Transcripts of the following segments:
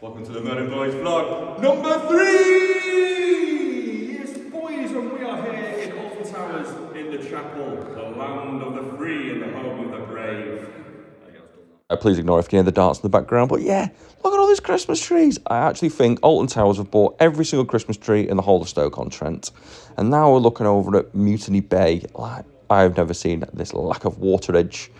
Welcome to the Merlin Boys vlog number 3! Yes, boys, and we are here in Alton Towers in the chapel, the land of the free and the home of the brave. Please ignore if you can hear the darts in the background, but yeah, look at all these Christmas trees. I actually think Alton Towers have bought every single Christmas tree in the whole of Stoke-on-Trent. And now we're looking over at Mutiny Bay. Like, I've never seen this lack of waterage.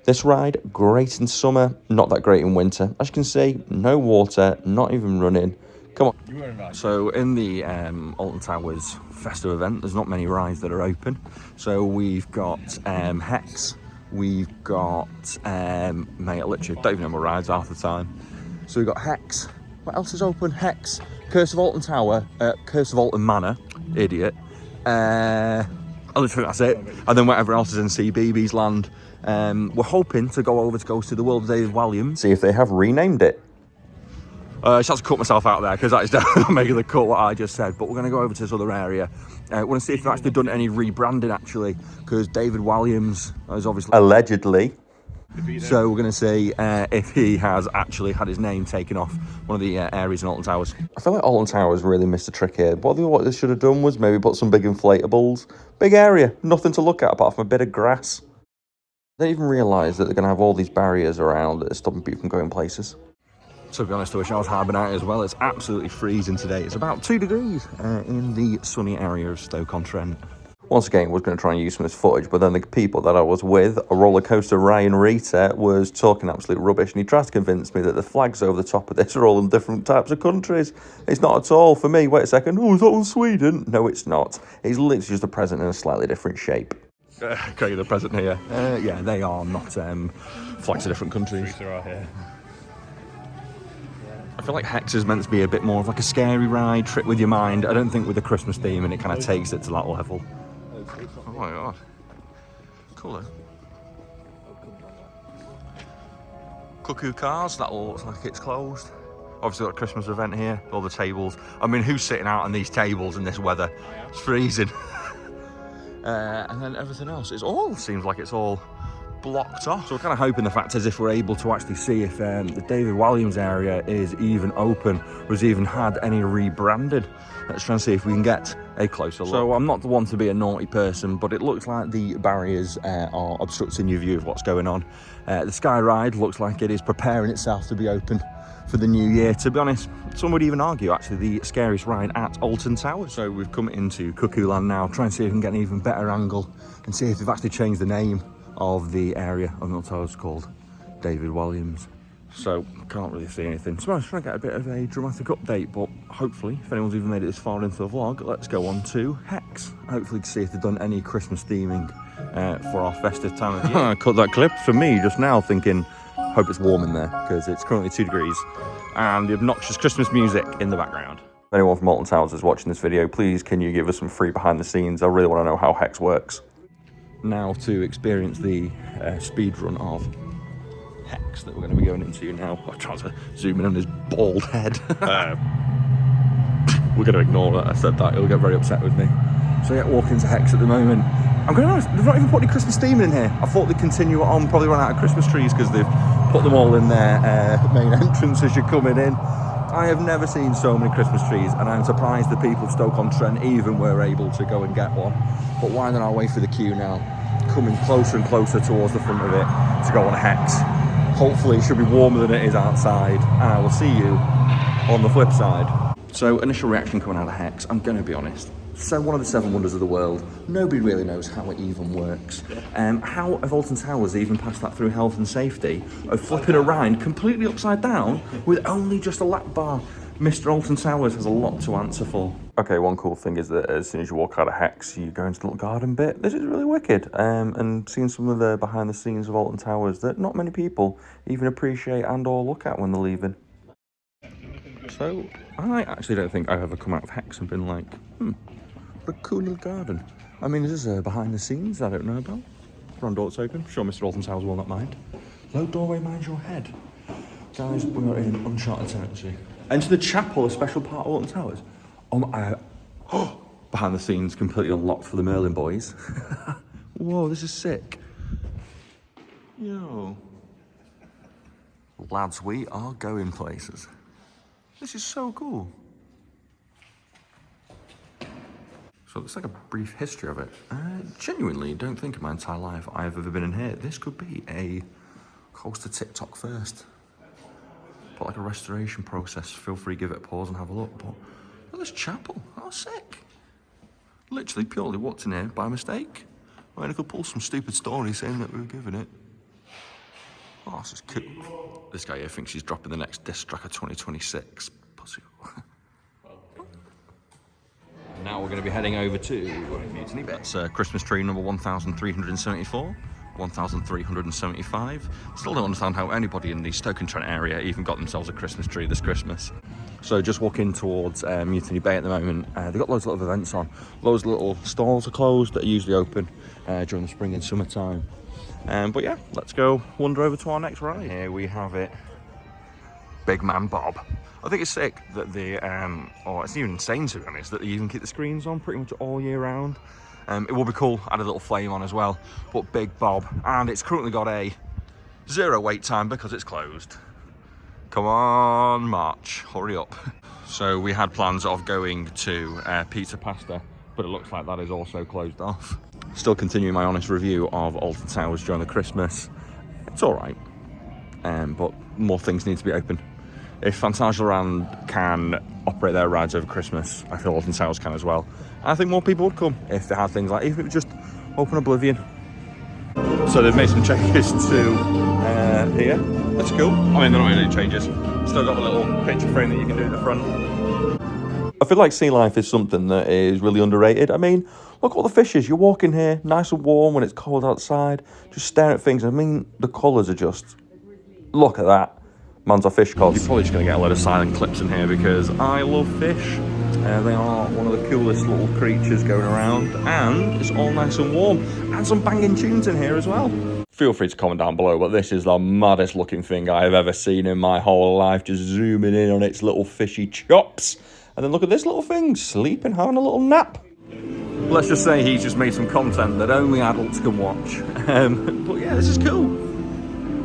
This ride, great in summer, not that great in winter. As you can see, no water, not even running. Come on. So in the Alton Towers Festive event, there's not many rides that are open. So we've got Hex, we've got, mate, I literally don't even know my rides half the time. So we've got Hex. What else is open? Hex, Curse of Alton Tower, Curse of Alton Manor, idiot. I literally think that's it. And then whatever else is in CBeebies land. We're hoping to go over to go to the World of David Walliams. See if they have renamed it. I just have to cut myself out there because that is definitely making the cut what I just said. But we're going to go over to this other area. I want to see if they've actually done any rebranding actually, because David Walliams is obviously allegedly. So we're going to see if he has actually had his name taken off one of the areas in Alton Towers. I feel like Alton Towers really missed a trick here. What they should have done was maybe put some big inflatables. Big area, nothing to look at apart from a bit of grass. They don't even realise that they're going to have all these barriers around that are stopping people from going places. So to be honest, I wish I was hibernating as well. It's absolutely freezing today. It's about 2 degrees in the sunny area of Stoke-on-Trent. Once again, I was going to try and use some of this footage, but then the people that I was with, a roller coaster Ryan Rita, was talking absolute rubbish, and he tried to convince me that the flags over the top of this are all in different types of countries. It's not at all. For me, wait a second, oh, is that all Sweden? No, it's not. It's literally just a present in a slightly different shape. Okay, the present here. Yeah, they are not flags of different countries. I feel like Hex is meant to be a bit more of like a scary ride, trip with your mind. I don't think with the Christmas theme, and it kind of takes it to that level. Oh my god. Cool though. Cuckoo Cars, that all looks like it's closed. Obviously got a Christmas event here, all the tables. I mean, who's sitting out on these tables in this weather? It's freezing. And then everything else, seems like it's all blocked off. So we're kind of hoping the fact is if we're able to actually see if the David Walliams area is even open or has even had any rebranding. Let's try and see if we can get a closer look. So I'm not the one to be a naughty person, but it looks like the barriers are obstructing your view of what's going on. The Sky Ride looks like it is preparing itself to be open for the new year. To be honest, some would even argue actually the scariest ride at Alton Towers. So we've come into Cuckoo Land now, trying to see if we can get an even better angle and see if they've actually changed the name of the area of Alton Towers called David Walliams. So can't really see anything. So I was trying to get a bit of a dramatic update, but hopefully, if anyone's even made it this far into the vlog, let's go on to Hex. Hopefully to see if they've done any Christmas theming for our festive time of year. I cut that clip for me just now thinking, hope it's warm in there, because it's currently 2 degrees and the obnoxious Christmas music in the background. If anyone from Alton Towers is watching this video, please can you give us some free behind the scenes? I really want to know how Hex works. Now to experience the speed run of Hex that we're going to be going into now. I'm trying to zoom in on his bald head. We're going to ignore that I said that, he'll get very upset with me. So yeah, walking to Hex at the moment. I'm going to be honest, they've not even put any Christmas theme in here. I thought they'd continue on, probably run out of Christmas trees because they've put them all in their main entrance as you're coming in. I have never seen so many Christmas trees, and I'm surprised the people of Stoke-on-Trent even were able to go and get one. But winding our way through the queue now, coming closer and closer towards the front of it to go on Hex. Hopefully it should be warmer than it is outside, and I will see you on the flip side. So initial reaction coming out of Hex, I'm going to be honest. So one of the 7 wonders of the world, nobody really knows how it even works. How have Alton Towers even passed that through health and safety of flipping a ride completely upside down with only just a lap bar? Mr. Alton Towers has a lot to answer for. Okay, one cool thing is that as soon as you walk out of Hex, you go into the little garden bit. This is really wicked. And seeing some of the behind the scenes of Alton Towers that not many people even appreciate and or look at when they're leaving. So, I actually don't think I've ever come out of Hex and been like, what a cool little garden. I mean, is this behind the scenes I don't know about? Front door's open. I'm sure Mr. Alton Towers will not mind. Low doorway, mind your head. Guys, we are in uncharted territory. Enter the chapel, a special part of Alton Towers. Behind the scenes, completely unlocked for the Merlin boys. Whoa, this is sick. Yo. Lads, we are going places. This is so cool. So it's like a brief history of it. Genuinely don't think in my entire life I've ever been in here. This could be a coaster TikTok first. But like a restoration process, feel free to give it a pause and have a look. But look at this chapel, how sick. Literally purely walked in here by mistake. I mean, I could pull some stupid story saying that we were giving it. Oh, this is cool. This guy here thinks he's dropping the next disc track of 2026. Pussy. Now we're going to be heading over to Mutiny Bay. That's Christmas tree number 1374, 1375. Still don't understand how anybody in the Stoke-on-Trent area even got themselves a Christmas tree this Christmas. So just walking towards Mutiny Bay at the moment. They've got loads of little events on. Loads of little stalls are closed that are usually open during the spring and summertime. But yeah, let's go wander over to our next ride. Here we have it. Big Man Bob. I think it's sick that the, or it's even insane to be honest, that they even keep the screens on pretty much all year round. It will be cool, add a little flame on as well, but Big Bob, and it's currently got a 0 wait time because it's closed. Come on, March, hurry up. So we had plans of going to Pizza Pasta, but it looks like that is also closed off. Still continuing my honest review of Alton Towers during the Christmas. It's all right, but more things need to be open. If Phantasialand can operate their rides over Christmas, I feel Alton Towers can as well. I think more people would come if they had things like, even if it was just Open Oblivion. So they've made some changes to here. That's cool. I mean, they're not really changes. Still got a little picture frame that you can do at the front. I feel like sea life is something that is really underrated. I mean, look at all the fishes. You're walking here, nice and warm when it's cold outside, just staring at things. I mean, the colours are just, look at that. Man's our fish cod. You're probably just going to get a load of silent clips in here because I love fish. They are one of the coolest little creatures going around, and it's all nice and warm. And some banging tunes in here as well. Feel free to comment down below, but this is the maddest looking thing I have ever seen in my whole life. Just zooming in on its little fishy chops. And then look at this little thing, sleeping, having a little nap. Let's just say he's just made some content that only adults can watch. But yeah, this is cool.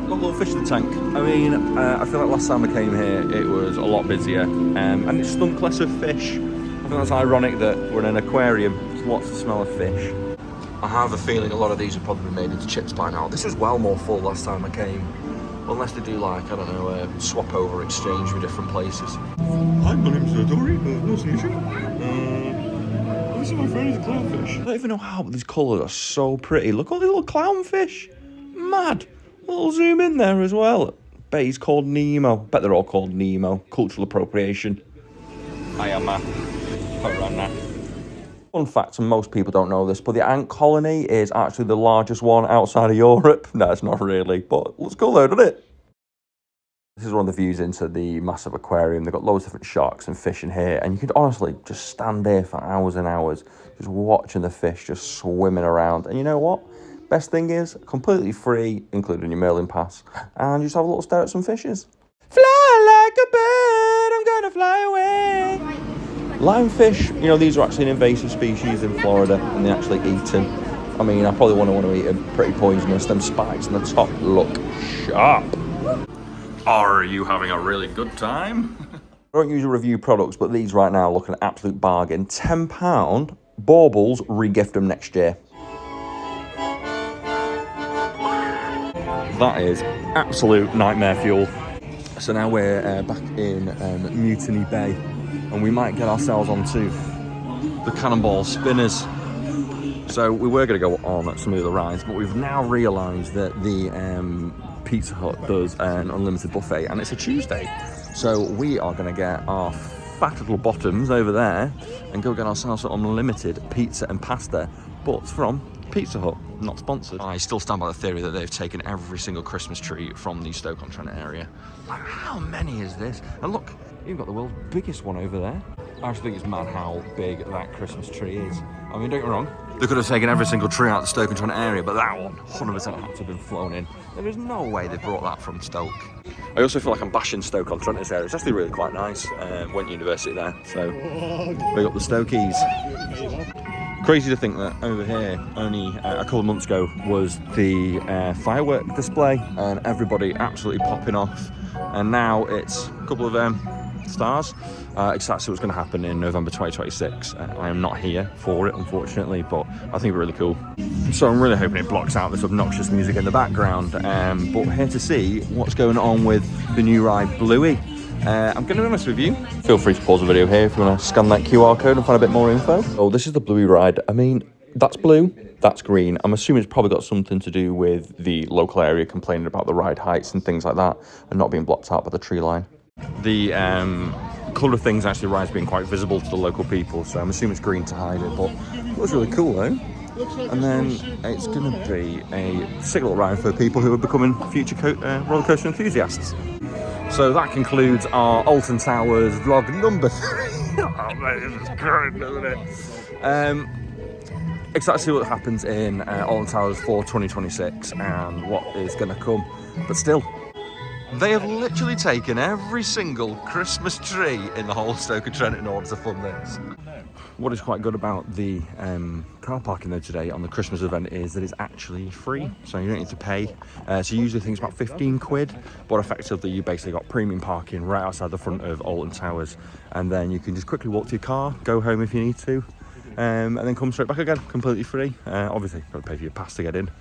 Got a little fish in the tank. I mean, I feel like last time I came here, it was a lot busier, and it stunk less of fish. I think that's ironic that we're in an aquarium, there's lots of smell of fish. I have a feeling a lot of these have probably been made into chips by now. This was well more full last time I came, unless they do like, I don't know, swap over exchange with different places. Hi, my name's Dory, nice to meet you. This is my friend, he's a clownfish. I don't even know how, but these colours are so pretty. Look at all these little clownfish. Mad. We'll zoom in there as well. Bet he's called Nemo. Bet they're all called Nemo. Cultural appropriation. I am a piranha. Fun fact, and most people don't know this, but the ant colony is actually the largest one outside of Europe. No, it's not really, but looks cool though, doesn't it? This is one of the views into the massive aquarium. They've got loads of different sharks and fish in here, and you could honestly just stand here for hours and hours, just watching the fish just swimming around. And you know what? Best thing is, completely free, including your Merlin pass, and you just have a little stare at some fishes. Fly like a bird, I'm gonna fly away. Lionfish, you know, these are actually an invasive species in Florida, and they actually eat them. I mean, I probably want to eat them, pretty poisonous. Them spikes on the top look sharp. Are you having a really good time? I don't usually review products, but these right now look an absolute bargain. £10, baubles, re-gift them next year. That is absolute nightmare fuel. So now we're back in Mutiny Bay, and we might get ourselves onto the cannonball spinners. So we were going to go on some of the other rides, but we've now realised that the Pizza Hut does an unlimited buffet, and it's a Tuesday. So we are going to get our fat little bottoms over there and go get ourselves some unlimited pizza and pasta, but from Pizza Hut, not sponsored. I still stand by the theory that they've taken every single Christmas tree from the Stoke-on-Trent area. Like, how many is this? And look, you've got the world's biggest one over there. I actually think it's mad how big that Christmas tree is. I mean, don't get me wrong, they could have taken every single tree out of the Stoke-on-Trent area, but that one 100% had to have been flown in. There is no way they brought that from Stoke. I also feel like I'm bashing Stoke-on-Trent this area. It's actually really quite nice. Went to university there, so big up the Stokies. Crazy to think that over here, only a couple of months ago, was the firework display, and everybody absolutely popping off. And now it's a couple of stars. Exactly what's going to happen in November 2026. I am not here for it, unfortunately, but I think it's really cool. So I'm really hoping it blocks out this obnoxious music in the background. But here to see what's going on with the new ride, Bluey. I'm going to be honest with you. Feel free to pause the video here if you want to scan that QR code and find a bit more info. Oh, this is the Bluey ride. I mean, that's blue, that's green. I'm assuming it's probably got something to do with the local area complaining about the ride heights and things like that and not being blocked out by the tree line. The colour of things actually rides being quite visible to the local people, so I'm assuming it's green to hide it, but it was really cool though. And then it's going to be a sick little ride for people who are becoming future roller coaster enthusiasts. So that concludes our Alton Towers vlog number 3. Oh man, this is great, isn't it? Excited to see what happens in Alton Towers for 2026 and what is going to come. But still, they have literally taken every single Christmas tree in the whole Stoke-on-Trent in order to fund this. What is quite good about the car parking though today on the Christmas event is that it's actually free, so you don't need to pay. So usually I think it's about 15 quid, but effectively you basically got premium parking right outside the front of Alton Towers, and then you can just quickly walk to your car, go home if you need to, and then come straight back again, completely free. Obviously you've got to pay for your pass to get in,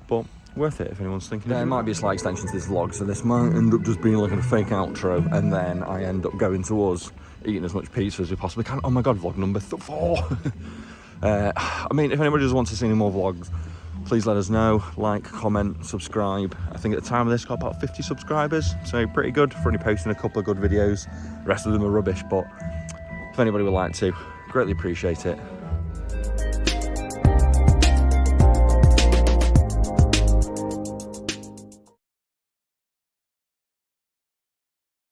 but worth it if anyone's thinking. There might be a slight extension to this vlog, so this might end up just being like a fake outro, and then I end up going to us eating as much pizza as we possibly can. Oh my god, vlog number 4. I mean, if anybody just wants to see any more vlogs, please let us know. Like, comment, subscribe. I think at the time of this got about 50 subscribers, so pretty good for only posting a couple of good videos. The rest of them are rubbish, but if anybody would like to, greatly appreciate it.